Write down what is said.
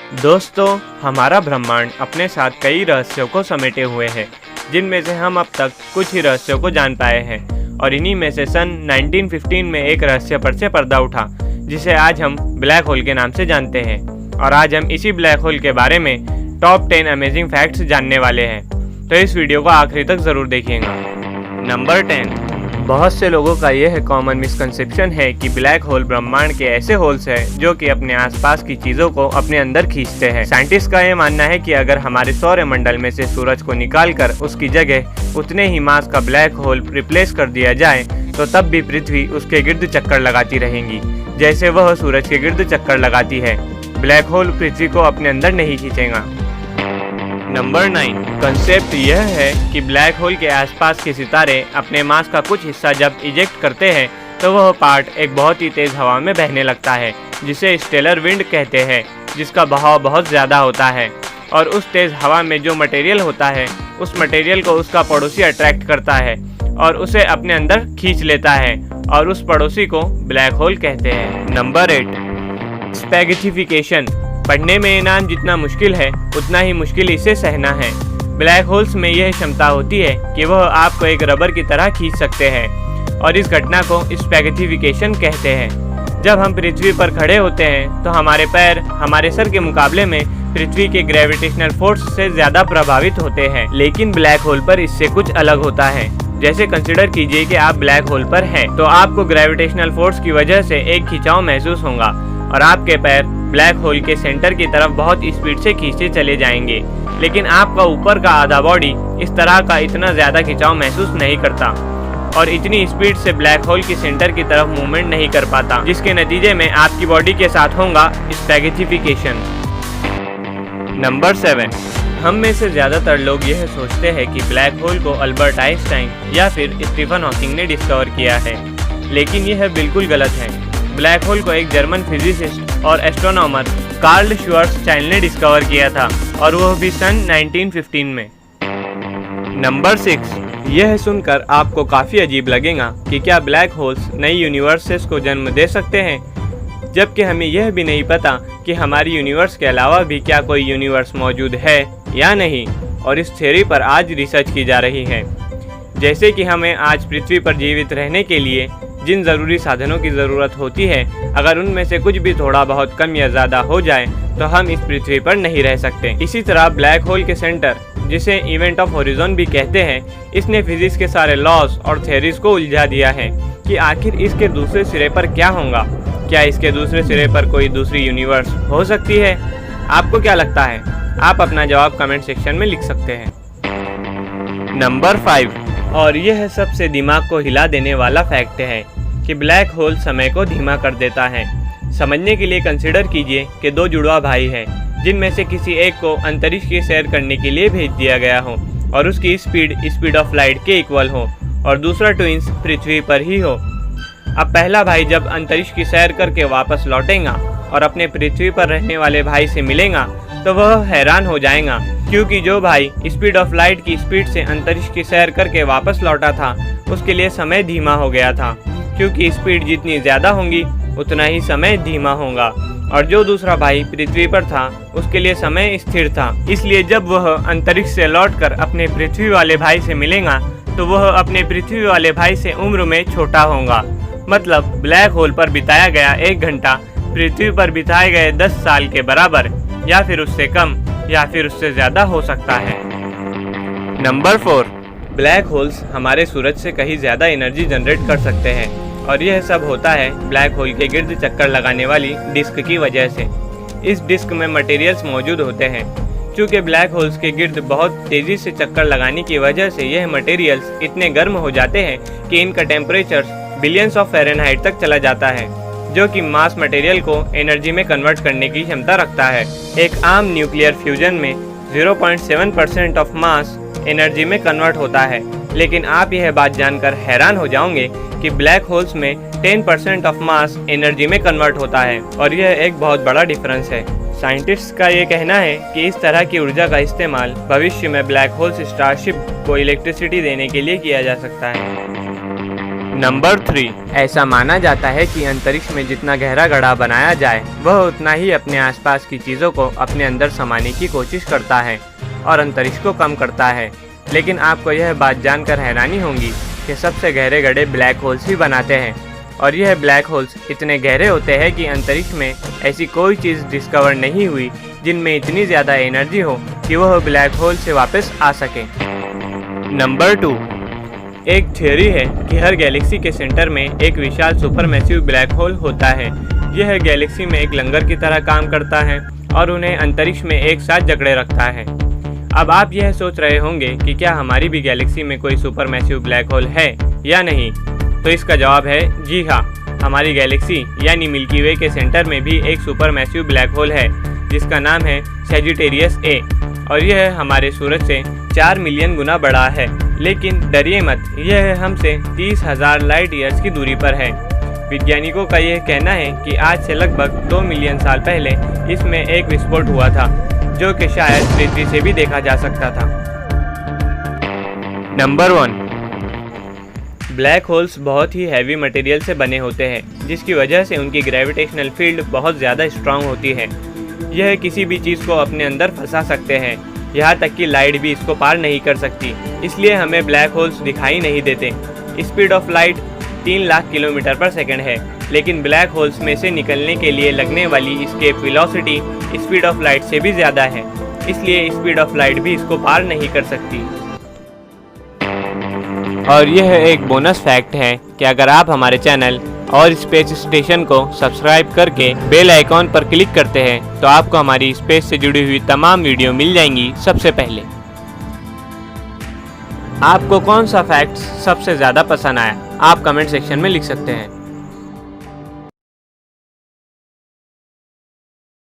दोस्तों, हमारा ब्रह्मांड अपने साथ कई रहस्यों को समेटे हुए है, जिनमें से हम अब तक कुछ ही रहस्यों को जान पाए हैं। और इन्हीं में से सन 1915 में एक रहस्य पर से पर्दा उठा, जिसे आज हम ब्लैक होल के नाम से जानते हैं। और आज हम इसी ब्लैक होल के बारे में टॉप 10 अमेजिंग फैक्ट्स जानने वाले हैं, तो इस वीडियो को आखिरी तक ज़रूर देखिएगा। नंबर 10। बहुत से लोगों का यह कॉमन मिसकंसेप्शन है कि ब्लैक होल ब्रह्मांड के ऐसे होल्स हैं जो कि अपने आसपास की चीजों को अपने अंदर खींचते हैं। साइंटिस्ट का यह मानना है कि अगर हमारे सौरमंडल में से सूरज को निकालकर उसकी जगह उतने ही मास का ब्लैक होल रिप्लेस कर दिया जाए, तो तब भी पृथ्वी उसके गिर्द चक्कर लगाती रहेंगी, जैसे वह सूरज के गिर्द चक्कर लगाती है। ब्लैक होल पृथ्वी को अपने अंदर नहीं खींचेगा। नंबर 9। कंसेप्ट यह है कि ब्लैक होल के आसपास के सितारे अपने मास का कुछ हिस्सा जब इजेक्ट करते हैं तो वह पार्ट एक बहुत ही तेज हवा में बहने लगता है, जिसे स्टेलर विंड कहते हैं, जिसका बहाव बहुत ज़्यादा होता है। और उस तेज हवा में जो मटेरियल होता है, उस मटेरियल को उसका पड़ोसी अट्रैक्ट करता है और उसे अपने अंदर खींच लेता है, और उस पड़ोसी को ब्लैक होल कहते हैं। नंबर 8। स्पैगेटिफिकेशन। पढ़ने में ये नाम जितना मुश्किल है, उतना ही मुश्किल इसे सहना है। ब्लैक होल्स में यह क्षमता होती है कि वह आपको एक रबर की तरह खींच सकते हैं, और इस घटना को स्पैगेटिफिकेशन कहते हैं। जब हम पृथ्वी पर खड़े होते हैं तो हमारे पैर हमारे सर के मुकाबले में पृथ्वी के ग्रेविटेशनल फोर्स से ज़्यादा प्रभावित होते हैं, लेकिन ब्लैक होल पर इससे कुछ अलग होता है। जैसे कंसिडर कीजिए कि आप ब्लैक होल पर हैं, तो आपको ग्रेविटेशनल फोर्स की वजह से एक खिंचाव महसूस होगा और आपके पैर ब्लैक होल के सेंटर की तरफ बहुत स्पीड से खींचे चले जाएंगे, लेकिन आपका ऊपर का आधा बॉडी इस तरह का इतना ज़्यादा खिंचाव महसूस नहीं करता और इतनी स्पीड से ब्लैक होल के सेंटर की तरफ मूवमेंट नहीं कर पाता, जिसके नतीजे में आपकी बॉडी के साथ होगा स्पैगेटिफिकेशन। नंबर 7। हम में से ज़्यादातर लोग यह सोचते हैं कि ब्लैक होल को अल्बर्ट आइंस्टाइन या फिर स्टीफन हॉकिंग ने डिस्कवर किया है, लेकिन यह बिल्कुल गलत है। ब्लैक होल को एक जर्मन फिजिसिस्ट और एस्ट्रोनॉमर कार्ल श्वार्ज़शाइल्ड ने डिस्कवर किया था, और वह भी सन 1915 में। नंबर 6। यह सुनकर आपको काफ़ी अजीब लगेगा कि क्या ब्लैक होल्स नई यूनिवर्सेस को जन्म दे सकते हैं, जबकि हमें यह भी नहीं पता कि हमारी यूनिवर्स के अलावा भी क्या कोई यूनिवर्स मौजूद है या नहीं, और इस थ्योरी पर आज रिसर्च की जा रही है। जैसे कि हमें आज पृथ्वी पर जीवित रहने के लिए जिन ज़रूरी साधनों की ज़रूरत होती है, अगर उनमें से कुछ भी थोड़ा बहुत कम या ज़्यादा हो जाए तो हम इस पृथ्वी पर नहीं रह सकते। इसी तरह ब्लैक होल के सेंटर, जिसे इवेंट ऑफ हॉरिजॉन भी कहते हैं, इसने फिजिक्स के सारे लॉज और थ्योरीज को उलझा दिया है कि आखिर इसके दूसरे सिरे पर क्या होगा। क्या इसके दूसरे सिरे पर कोई दूसरी यूनिवर्स हो सकती है? आपको क्या लगता है? आप अपना जवाब कमेंट सेक्शन में लिख सकते हैं। नंबर 5। और यह सबसे दिमाग को हिला देने वाला फैक्ट है कि ब्लैक होल समय को धीमा कर देता है। समझने के लिए कंसिडर कीजिए कि दो जुड़वा भाई हैं, जिनमें से किसी एक को अंतरिक्ष की सैर करने के लिए भेज दिया गया हो और उसकी स्पीड ऑफ लाइट के इक्वल हो, और दूसरा ट्विंस पृथ्वी पर ही हो। अब पहला भाई जब अंतरिक्ष की सैर करके वापस लौटेगा और अपने पृथ्वी पर रहने वाले भाई से मिलेगा, तो वह हैरान हो जाएगा, क्योंकि जो भाई स्पीड ऑफ लाइट की स्पीड से अंतरिक्ष की सैर करके वापस लौटा था, उसके लिए समय धीमा हो गया था, क्योंकि स्पीड जितनी ज़्यादा होगी उतना ही समय धीमा होगा। और जो दूसरा भाई पृथ्वी पर था, उसके लिए समय स्थिर था। इसलिए जब वह अंतरिक्ष से लौटकर अपने पृथ्वी वाले भाई से मिलेगा, तो वह अपने पृथ्वी वाले भाई से उम्र में छोटा होगा। मतलब ब्लैक होल पर बिताया गया 1 घंटा पृथ्वी पर बिताए गए 10 साल के बराबर, या फिर उससे कम, या फिर उससे ज़्यादा हो सकता है। नंबर 4। ब्लैक होल्स हमारे सूरज से कहीं ज़्यादा एनर्जी जनरेट कर सकते हैं, और यह सब होता है ब्लैक होल के गिर्द चक्कर लगाने वाली डिस्क की वजह से। इस डिस्क में मटेरियल्स मौजूद होते हैं। चूँकि ब्लैक होल्स के गिर्द बहुत तेज़ी से चक्कर लगाने की वजह से यह मटेरियल्स इतने गर्म हो जाते हैं कि इनका टेम्परेचर बिलियंस ऑफ फ़ारेनहाइट तक चला जाता है, जो कि मास मटेरियल को एनर्जी में कन्वर्ट करने की क्षमता रखता है। एक आम न्यूक्लियर फ्यूजन में 0.7% ऑफ मास एनर्जी में कन्वर्ट होता है, लेकिन आप यह बात जानकर हैरान हो जाओगे कि ब्लैक होल्स में 10% ऑफ मास एनर्जी में कन्वर्ट होता है, और यह एक बहुत बड़ा डिफरेंस है। साइंटिस्ट्स का ये कहना है कि इस तरह की ऊर्जा का इस्तेमाल भविष्य में ब्लैक होल्स स्टारशिप को इलेक्ट्रिसिटी देने के लिए किया जा सकता है। नंबर 3। 3, ऐसा माना जाता है कि अंतरिक्ष में जितना गहरा गड्ढा बनाया जाए वह उतना ही अपने आसपास की चीज़ों को अपने अंदर समाने की कोशिश करता है और अंतरिक्ष को कम करता है। लेकिन आपको यह बात जानकर हैरानी होगी कि सबसे गहरे गड्ढे ब्लैक होल्स ही बनाते हैं, और यह ब्लैक होल्स इतने गहरे होते हैं कि अंतरिक्ष में ऐसी कोई चीज़ डिस्कवर नहीं हुई जिनमें इतनी ज़्यादा एनर्जी हो कि वह ब्लैक होल से वापस आ सके। नंबर 2, एक थ्योरी है कि हर गैलेक्सी के सेंटर में एक विशाल सुपरमैसिव ब्लैक होल होता है। यह गैलेक्सी में एक लंगर की तरह काम करता है और उन्हें अंतरिक्ष में एक साथ जकड़े रखता है। अब आप यह सोच रहे होंगे कि क्या हमारी भी गैलेक्सी में कोई सुपरमैसिव ब्लैक होल है या नहीं, तो इसका जवाब है जी हाँ। हमारी गैलेक्सी यानी मिल्की वे के सेंटर में भी एक सुपरमैसिव ब्लैक होल है जिसका नाम है सैजिटेरियस ए, और यह हमारे सूरज से 4 मिलियन गुना बड़ा है। लेकिन डरिए मत, यह हमसे 30,000 लाइट ईयर्स की दूरी पर है। वैज्ञानिकों का यह कहना है कि आज से लगभग 2 मिलियन साल पहले इसमें एक विस्फोट हुआ था जो कि शायद पृथ्वी से भी देखा जा सकता था। नंबर 1, ब्लैक होल्स बहुत ही हैवी मटेरियल से बने होते हैं जिसकी वजह से उनकी ग्रेविटेशनल फील्ड बहुत ज़्यादा स्ट्रांग होती है। यह किसी भी चीज़ को अपने अंदर फंसा सकते हैं, यहाँ तक कि लाइट भी इसको पार नहीं कर सकती। इसलिए हमें ब्लैक होल्स दिखाई नहीं देते। Speed of light 3 lakh kilometre पर सेकंड है, लेकिन ब्लैक होल्स में से निकलने के लिए लगने वाली escape velocity speed of light से भी ज़्यादा है, इसलिए स्पीड ऑफ लाइट भी इसको पार नहीं कर सकती। और यह एक बोनस फैक्ट है कि अगर आप हमारे चैनल और स्पेस स्टेशन को सब्सक्राइब करके बेल आइकॉन पर क्लिक करते हैं तो आपको हमारी स्पेस से जुड़ी हुई तमाम वीडियो मिल जाएंगी सबसे पहले। आपको कौन सा फैक्ट सबसे ज़्यादा पसंद आया, आप कमेंट सेक्शन में लिख सकते हैं।